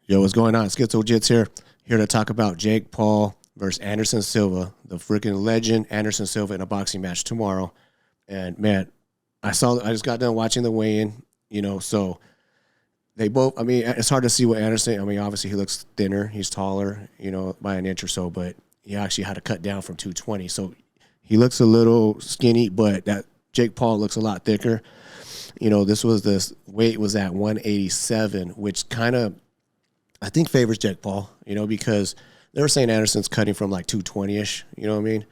Yo, what's going on? Schizo Jits here to talk about Jake Paul versus Anderson Silva, the freaking legend Anderson Silva in a boxing match tomorrow. And man, I just got done watching the weigh-in, so they both, I mean, it's hard to see what Anderson, I mean, obviously he looks thinner, he's taller, by an inch or so, but he actually had to cut down from 220. So he looks a little skinny, but that Jake Paul looks a lot thicker. This weight was at 187, which kind of, I think, favors Jake Paul, because they were saying Anderson's cutting from like 220-ish, you know what I mean?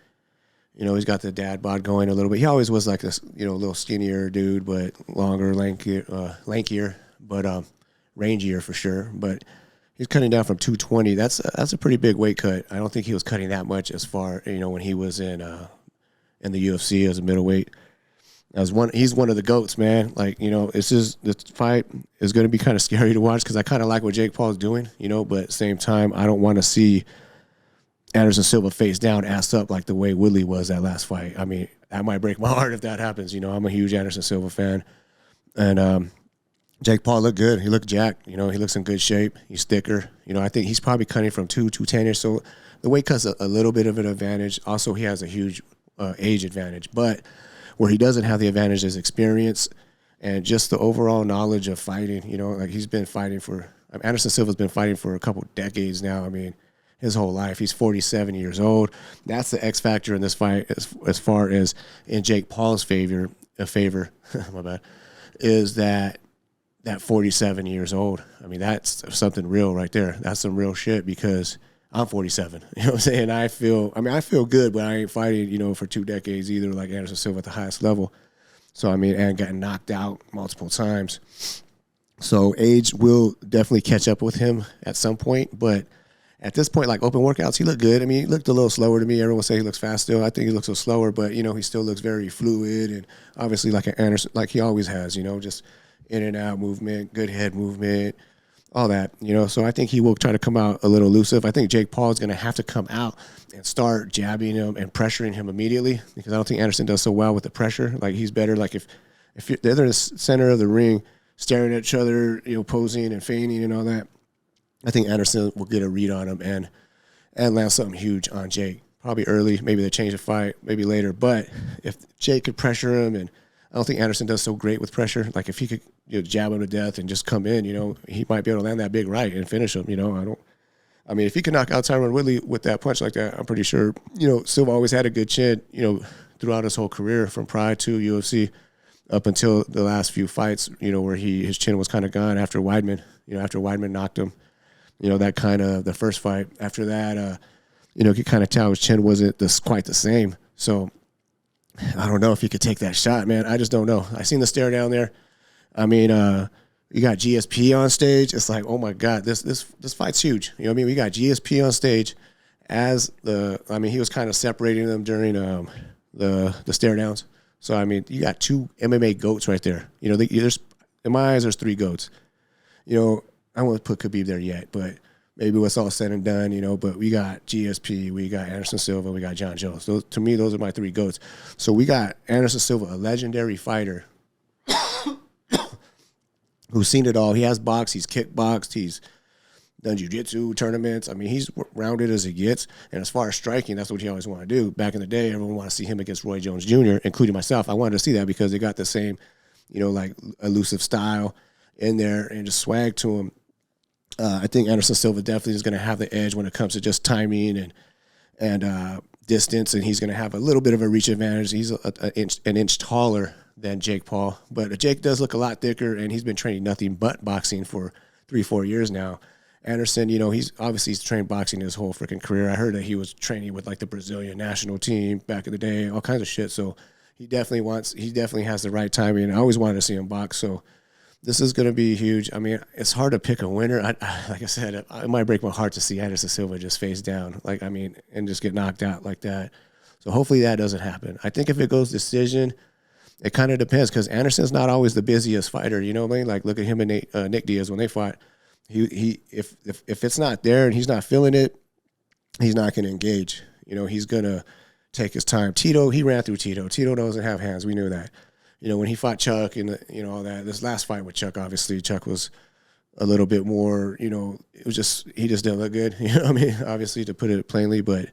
He's got the dad bod going a little bit. He always was like this, a little skinnier dude, but longer, lankier, but rangier for sure. But he's cutting down from 220. That's a pretty big weight cut. I don't think he was cutting that much as far, when he was in the UFC as a middleweight. He's one of the GOATs, man. Like, this fight is going to be kind of scary to watch because I kind of like what Jake Paul is doing, but at the same time, I don't want to see Anderson Silva face down, ass up like the way Woodley was that last fight. I mean, that might break my heart if that happens. I'm a huge Anderson Silva fan. And Jake Paul looked good. He looked jacked. He looks in good shape. He's thicker. I think he's probably cutting from 210-ish. So the weight cut's a little bit of an advantage. Also, he has a huge age advantage. But where he doesn't have the advantage is experience and just the overall knowledge of fighting. Like he's been fighting Anderson Silva's been fighting for a couple decades now. I mean, his whole life. He's 47 years old. That's the X factor in this fight as far as in Jake Paul's favor, my bad, is that 47 years old. I mean, that's something real right there. That's some real shit because I'm 47. You know what I'm saying? I feel good, but I ain't fighting, for 2 decades either, like Anderson Silva at the highest level. So, and gotten knocked out multiple times. So age will definitely catch up with him at some point. But at this point, like open workouts, he looked good. I mean, he looked a little slower to me. Everyone say he looks fast still. I think he looks a little slower, but, he still looks very fluid and obviously like an Anderson, like he always has, just in and out movement, good head movement, all that, So I think he will try to come out a little elusive. I think Jake Paul is going to have to come out and start jabbing him and pressuring him immediately because I don't think Anderson does so well with the pressure. Like he's better, like if they're in the center of the ring staring at each other, posing and feigning and all that, I think Anderson will get a read on him and land something huge on Jake. Probably early, maybe they change the fight, maybe later. But if Jake could pressure him, and I don't think Anderson does so great with pressure. Like if he could jab him to death and just come in, he might be able to land that big right and finish him. If he could knock out Tyron Woodley with that punch like that, I'm pretty sure, Silva always had a good chin, throughout his whole career from prior to UFC up until the last few fights, where his chin was kind of gone after Weidman, after Weidman knocked him. That kind of the first fight. After that, you could kind of tell his chin wasn't quite the same. So I don't know if he could take that shot, man. I just don't know. I seen the stare down there. I mean, you got GSP on stage. It's like, oh my God, this fight's huge. We got GSP on stage he was kind of separating them during the stare downs. So you got 2 MMA GOATs right there. There's in my eyes, there's 3 GOATs. I won't put Khabib there yet, but maybe what's all said and done, but we got GSP, we got Anderson Silva, we got John Jones. To me, those are my 3 GOATs. So we got Anderson Silva, a legendary fighter who's seen it all. He has boxed, he's kickboxed, he's done jiu-jitsu tournaments. He's rounded as he gets. And as far as striking, that's what he always wanted to do. Back in the day, everyone wanted to see him against Roy Jones Jr., including myself. I wanted to see that because they got the same, like elusive style in there and just swag to him. I think Anderson Silva definitely is going to have the edge when it comes to just timing and distance, and he's going to have a little bit of a reach advantage. He's an inch taller than Jake Paul, but Jake does look a lot thicker, and he's been training nothing but boxing for 3-4 years now. Anderson, he's trained boxing his whole freaking career. I heard that he was training with like the Brazilian national team back in the day, all kinds of shit. So he definitely has the right timing. I always wanted to see him box, so this is going to be huge. It's hard to pick a winner. Like I said, it might break my heart to see Anderson Silva just face down, and just get knocked out like that. So hopefully that doesn't happen. I think if it goes decision, it kind of depends because Anderson's not always the busiest fighter. You know what I mean? Like look at him and Nick Diaz when they fought. If it's not there and he's not feeling it, he's not going to engage. He's going to take his time. Tito, he ran through Tito. Tito doesn't have hands. We knew that. When he fought Chuck and all that. This last fight with Chuck, obviously Chuck was a little bit more, it was just, he just didn't look good. You know what I mean? Obviously, to put it plainly, but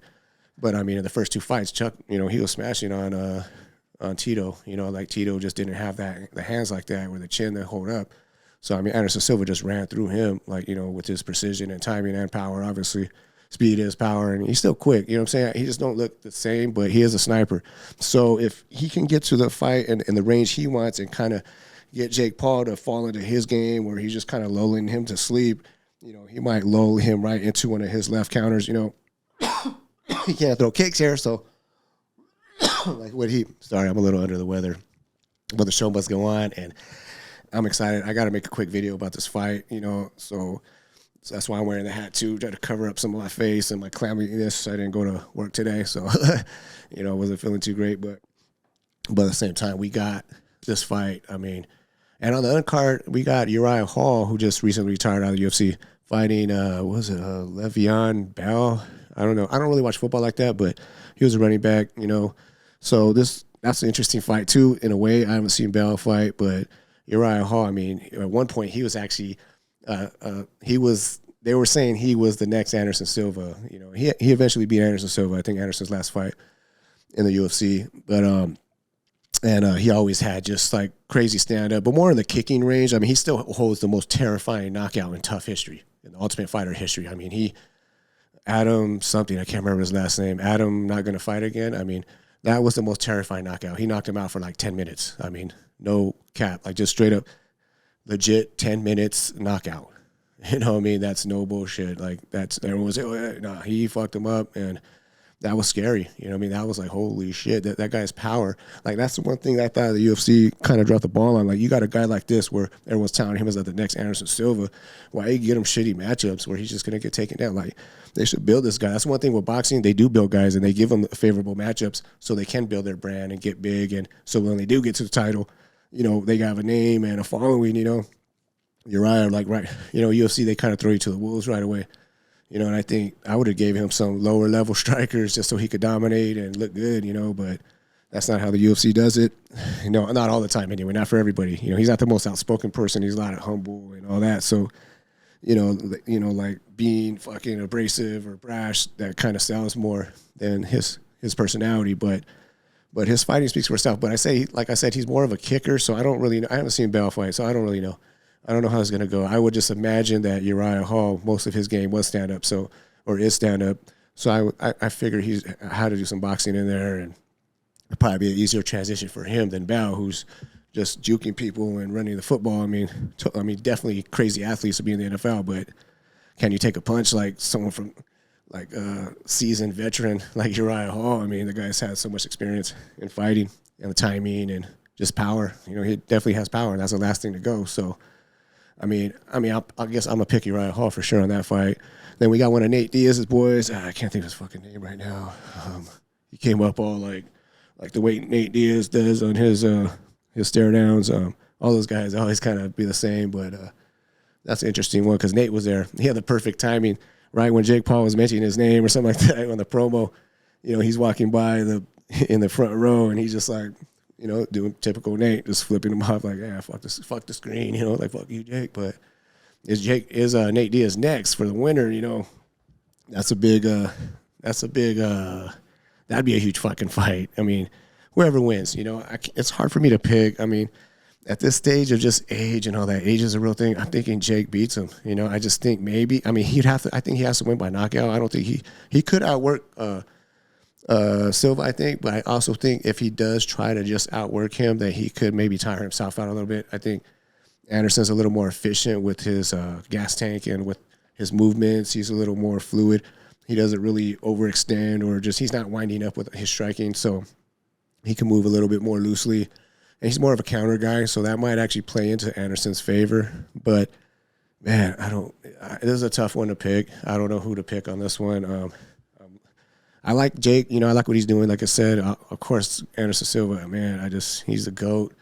I mean, in the first two fights, Chuck, he was smashing on Tito. Like Tito just didn't have the hands like that, or the chin that hold up. So I mean, Anderson Silva just ran through him, like, with his precision and timing and power. Obviously, speed is power, and he's still quick. You know what I'm saying? He just don't look the same, but he is a sniper. So if he can get to the fight and the range he wants, and kind of get Jake Paul to fall into his game, where he's just kind of lulling him to sleep, he might lull him right into one of his left counters. He can't throw kicks here, so like sorry, I'm a little under the weather, but the show must go on, and I'm excited. I got to make a quick video about this fight, so that's why I'm wearing the hat too, try to cover up some of my face and my clamminess. I didn't go to work today, so wasn't feeling too great, but at the same time, we got this fight. I mean, and on the other card, we got Uriah Hall, who just recently retired out of the UFC, fighting Le'Veon Bell. I don't know. I don't really watch football like that, but he was a running back, So that's an interesting fight too, in a way. I haven't seen Bell fight, but Uriah Hall, I mean, at one point he was actually they were saying he was the next Anderson Silva. He eventually beat Anderson Silva, I think Anderson's last fight in the UFC. But and he always had just like crazy stand up, but more in the kicking range. I mean, he still holds the most terrifying knockout in tough history, in the Ultimate Fighter history. I mean, Adam something, I can't remember his last name. Adam Not Gonna Fight Again. I mean, that was the most terrifying knockout. He knocked him out for like 10 minutes. I mean, no cap, like just straight up legit 10 minutes knockout. You know what I mean? That's no bullshit. Like, everyone was like, nah, he fucked him up, and that was scary. You know what I mean? That was like, holy shit, that guy's power. Like, that's the one thing that I thought the UFC kind of dropped the ball on. Like, you got a guy like this where everyone's touting him as like the next Anderson Silva. Why you get him shitty matchups where he's just going to get taken down? Like, they should build this guy. That's one thing with boxing. They do build guys, and they give them favorable matchups so they can build their brand and get big. And so when they do get to the title, they have a name and a following, Uriah, like, right, UFC, they kind of throw you to the wolves right away. And I think I would have gave him some lower level strikers just so he could dominate and look good, but that's not how the UFC does it. Not all the time anyway, not for everybody. He's not the most outspoken person. He's a lot of humble and all that. So, like being fucking abrasive or brash, that kind of sells more than his personality. But his fighting speaks for itself. But like I said, he's more of a kicker. So I don't really know. I haven't seen Bell fight, so I don't really know. I don't know how it's going to go. I would just imagine that Uriah Hall, most of his game was stand-up, or is stand-up. So I figure he's how to do some boxing in there, and it'd probably be an easier transition for him than Bao, who's just juking people and running the football. I mean, definitely crazy athletes to be in the NFL, but can you take a punch like someone from like a seasoned veteran like Uriah Hall? I mean, the guy's had so much experience in fighting and the timing and just power. He definitely has power, and that's the last thing to go. So, I guess I'm going to pick Uriah Hall for sure on that fight. Then we got one of Nate Diaz's boys. I can't think of his fucking name right now. He came up all like the way Nate Diaz does on his stare downs. All those guys always kind of be the same, but that's an interesting one because Nate was there. He had the perfect timing right when Jake Paul was mentioning his name or something like that on the promo. He's walking by in the front row, and he's just like, doing typical Nate, just flipping him off like, yeah, fuck the screen, like, fuck you, Jake. But is Nate Diaz next for the winner? That'd be a huge fucking fight. I mean, whoever wins, it's hard for me to pick. I mean, at this stage of just age and all that, age is a real thing. I'm thinking Jake beats him. I just think maybe. I mean, I think he has to win by knockout. I don't think he could outwork Silva, I think, but I also think if he does try to just outwork him, that he could maybe tire himself out a little bit. I think Anderson's a little more efficient with his gas tank and with his movements. He's a little more fluid. He doesn't really overextend or he's not winding up with his striking, so he can move a little bit more loosely. And he's more of a counter guy, so that might actually play into Anderson's favor. But, man, this is a tough one to pick. I don't know who to pick on this one. I like Jake. I like what he's doing. Like I said, of course, Anderson Silva, man, he's the GOAT.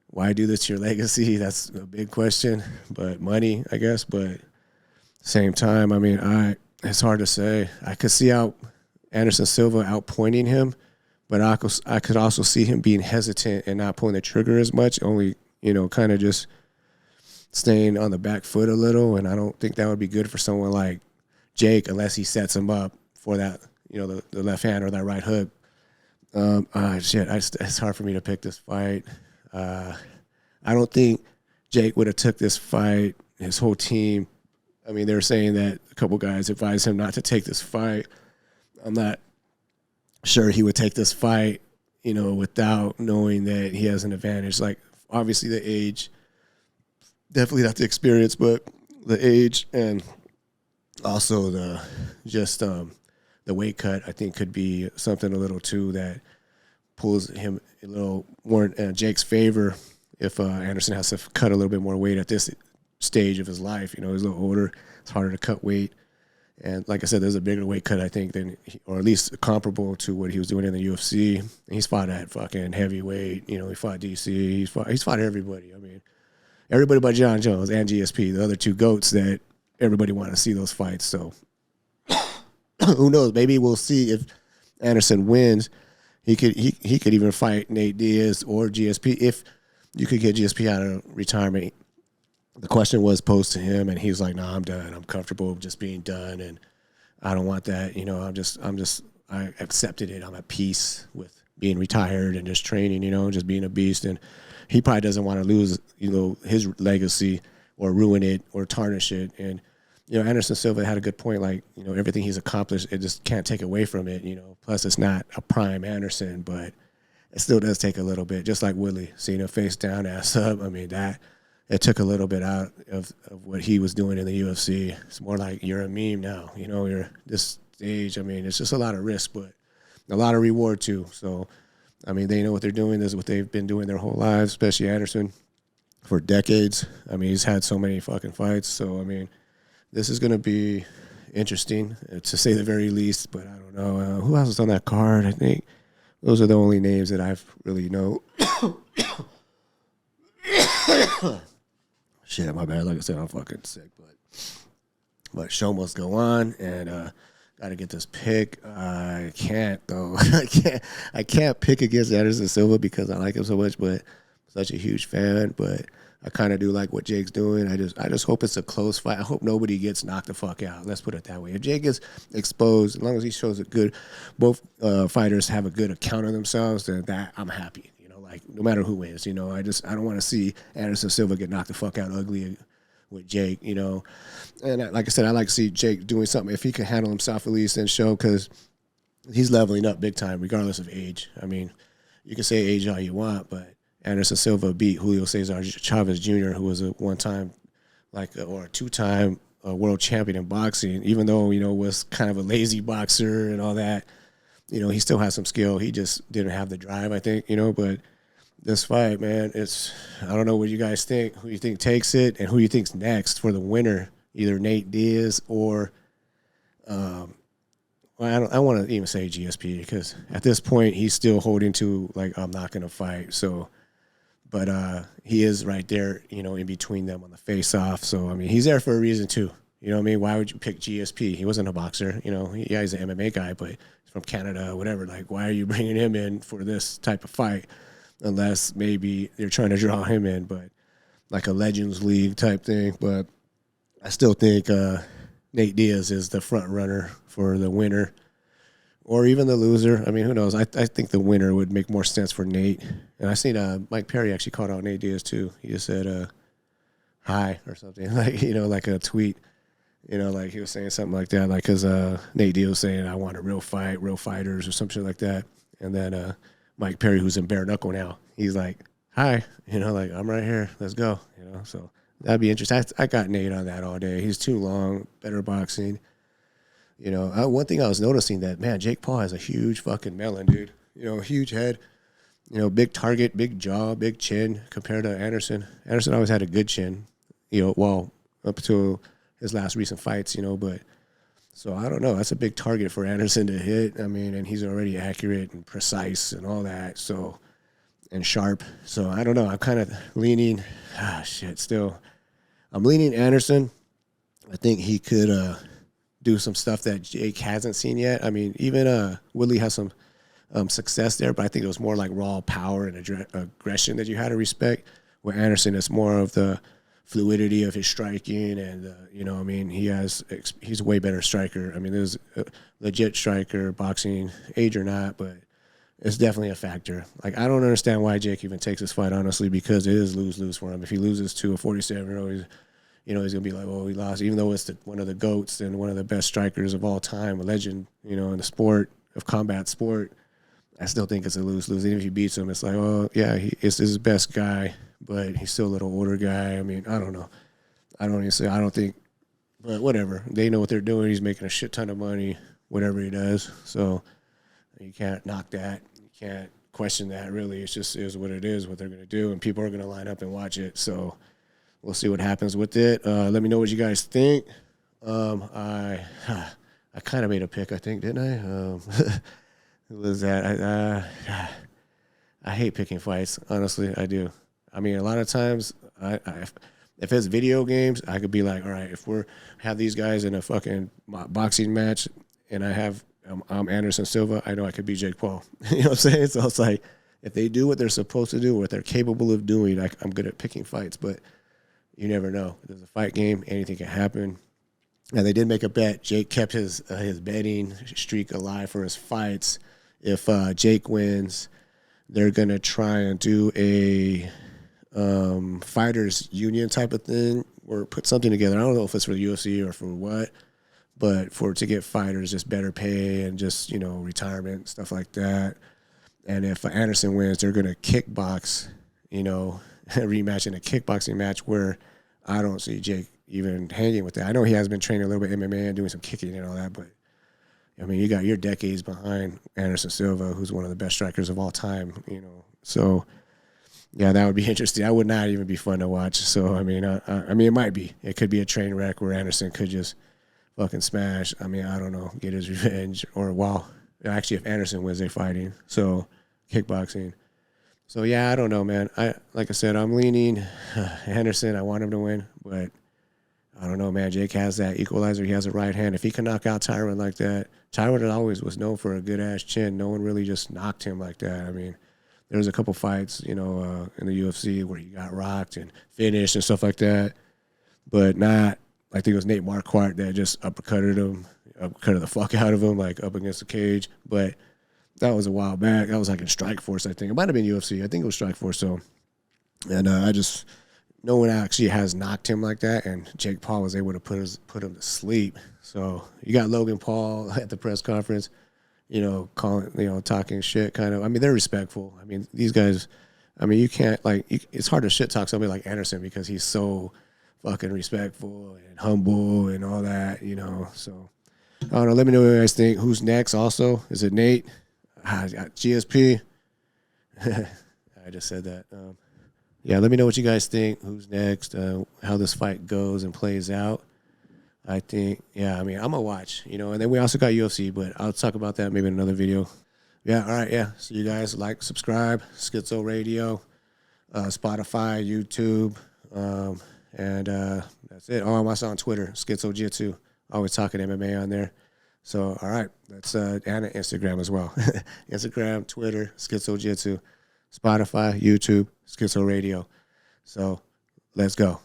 Why do this to your legacy? That's a big question. But money, I guess. But same time, I mean, it's hard to say. I could see Anderson Silva outpointing him, but I could also see him being hesitant and not pulling the trigger as much, only, kind of just staying on the back foot a little, and I don't think that would be good for someone like Jake unless he sets him up for that, the left hand or that right hook. It's hard for me to pick this fight. I don't think Jake would have took this fight. His whole team, I mean, they're saying that a couple guys advised him not to take this fight. I'm not sure he would take this fight, without knowing that he has an advantage. Like, obviously the age, definitely not the experience, but the age and also the weight cut, I think, could be something a little too that pulls him a little more in Jake's favor if Anderson has to cut a little bit more weight at this stage of his life. He's a little older. It's harder to cut weight. And like I said, there's a bigger weight cut, I think, or at least comparable to what he was doing in the UFC. And he's fought at fucking heavyweight. He fought DC. He's fought everybody. I mean, everybody but John Jones and GSP, the other two GOATs that everybody wanted to see those fights. So who knows? Maybe we'll see if Anderson wins. He could even fight Nate Diaz or GSP if you could get GSP out of retirement. The question was posed to him, and he's like, "No, I'm done. I'm comfortable just being done, and I don't want that. I accepted it. I'm at peace with being retired and just training. Just being a beast." And he probably doesn't want to lose, his legacy or ruin it or tarnish it. And Anderson Silva had a good point. Like, everything he's accomplished, it just can't take away from it. Plus it's not a prime Anderson, but it still does take a little bit. Just like Woodley, seeing him face down, ass up. I mean that. It took a little bit out of what he was doing in the UFC. It's more like you're a meme now. You're this age. I mean, it's just a lot of risk, but a lot of reward too. So, I mean, they know what they're doing. This is what they've been doing their whole lives, especially Anderson, for decades. I mean, he's had so many fucking fights. So, I mean, this is going to be interesting, to say the very least. But I don't know. Who else is on that card? I think those are the only names that I've really know. Shit, my bad. Like I said, I'm fucking sick, but show must go on, and got to get this pick. I can't though. I can't pick against Anderson Silva because I like him so much, but I'm such a huge fan. But I kind of do like what Jake's doing. I just hope it's a close fight. I hope nobody gets knocked the fuck out. Let's put it that way. If Jake gets exposed, as long as he shows both fighters have a good account of themselves, then that I'm happy. Like, no matter who wins, I don't want to see Anderson Silva get knocked the fuck out ugly with Jake, And like I said, I like to see Jake doing something if he can handle himself at least and show, because he's leveling up big time regardless of age. I mean, you can say age all you want, but Anderson Silva beat Julio Cesar Chavez Jr., who was a one-time or a two-time world champion in boxing, even though, was kind of a lazy boxer and all that. He still has some skill. He just didn't have the drive, I think, but this fight, man, I don't know what you guys think, who you think takes it, and who you think's next for the winner, either Nate Diaz or, I want to even say GSP, because at this point he's still holding to, like, I'm not going to fight. So, but he is right there, in between them on the face-off. So, I mean, he's there for a reason too. You know what I mean? Why would you pick GSP? He wasn't a boxer. He's an MMA guy, but he's from Canada or whatever. Like, why are you bringing him in for this type of fight? Unless maybe they're trying to draw him in, but like a Legends League type thing. But I still think Nate Diaz is the front runner for the winner, or even the loser. I mean, who knows? I think the winner would make more sense for Nate. And I seen Mike Perry actually called out Nate Diaz too. He just said hi or something, like like a tweet. Like he was saying something like that, like because Nate Diaz was saying, I want a real fight, real fighters or some shit like that. And then Mike Perry, who's in bare knuckle now, he's like, hi, like, I'm right here. Let's go, So that'd be interesting. I got Nate on that all day. He's too long, better boxing. One thing I was noticing that, man, Jake Paul has a huge fucking melon, dude. Huge head, big target, big jaw, big chin compared to Anderson. Anderson always had a good chin, up to his last recent fights, but so I don't know. That's a big target for Anderson to hit. I mean, and he's already accurate and precise and all that. So, and sharp. So I don't know. I'm kind of leaning. I'm leaning Anderson. I think he could do some stuff that Jake hasn't seen yet. I mean, even Woodley has some success there, but I think it was more like raw power and aggression that you had to respect. Where Anderson is more of the fluidity of his striking, and you know, I mean, he's a way better striker. I mean, there's a legit striker, boxing age or not, but it's definitely a factor. Like, I don't understand why Jake even takes this fight, honestly, because it is lose-lose for him. If he loses to a 47-year-old, he's gonna be like, "Oh, he lost," even though it's one of the GOATs and one of the best strikers of all time, a legend, in the sport of combat sport. I still think it's a lose-lose. Even if he beats him, it's like, oh yeah, it's his best guy, but he's still a little older guy. I mean, I don't know. I don't think, but whatever. They know what they're doing. He's making a shit ton of money, whatever he does. So you can't knock that. You can't question that. Really, it just is what it is. What they're gonna do, and people are gonna line up and watch it. So we'll see what happens with it. Let me know what you guys think. I kind of made a pick, I think, didn't I? Who was that? I hate picking fights. Honestly, I do. I mean, a lot of times, if it's video games, I could be like, all right, if have these guys in a fucking boxing match, and I'm Anderson Silva, I know I could beat Jake Paul. You know what I'm saying? So it's like, if they do what they're supposed to do, what they're capable of doing, I'm good at picking fights. But you never know. There's a fight game. Anything can happen. And they did make a bet. Jake kept his betting streak alive for his fights. If Jake wins, they're going to try and do a fighters union type of thing or put something together. I don't know if it's for the UFC or for what, but to get fighters just better pay and just, retirement, stuff like that. And if Anderson wins, they're going to kickbox, a rematch in a kickboxing match where I don't see Jake even hanging with that. I know he has been training a little bit MMA and doing some kicking and all that, but I mean, you got your decades behind Anderson Silva, who's one of the best strikers of all time, So, yeah, that would be interesting. That would not even be fun to watch. So, I mean, it might be. It could be a train wreck where Anderson could just fucking smash. I mean, I don't know, get his revenge. Actually, if Anderson wins, they're fighting. So, kickboxing. So, yeah, I don't know, man. Like I said, I'm leaning Anderson. I want him to win, but I don't know, man. Jake has that equalizer. He has a right hand. If he can knock out Tyron like that, Tyron always was known for a good-ass chin. No one really just knocked him like that. I mean, there was a couple fights, in the UFC where he got rocked and finished and stuff like that, but not, I think it was Nate Marquardt that just uppercutted the fuck out of him, like up against the cage. But that was a while back. That was like in Strikeforce, I think. It might have been UFC. I think it was Strikeforce. So, and no one actually has knocked him like that, and Jake Paul was able to put him to sleep. So you got Logan Paul at the press conference, talking shit, kind of. I mean, they're respectful. I mean, these guys. I mean, you can't it's hard to shit talk somebody like Anderson because he's so fucking respectful and humble and all that, So I don't know. Let me know what you guys think. Who's next? Also, is it Nate? I got GSP. I just said that. Yeah, let me know what you guys think. Who's next? How this fight goes and plays out. I think, yeah, I mean, I'm going to watch, and then we also got UFC, but I'll talk about that maybe in another video. Yeah, all right, yeah. So you guys like, subscribe, Schizo Radio, Spotify, YouTube, and that's it. Oh, I'm also on Twitter, Schizo Jitsu. Always talking MMA on there. So, all right, that's and Instagram as well. Instagram, Twitter, Schizo Jitsu, Spotify, YouTube, Schizo Radio. So let's go.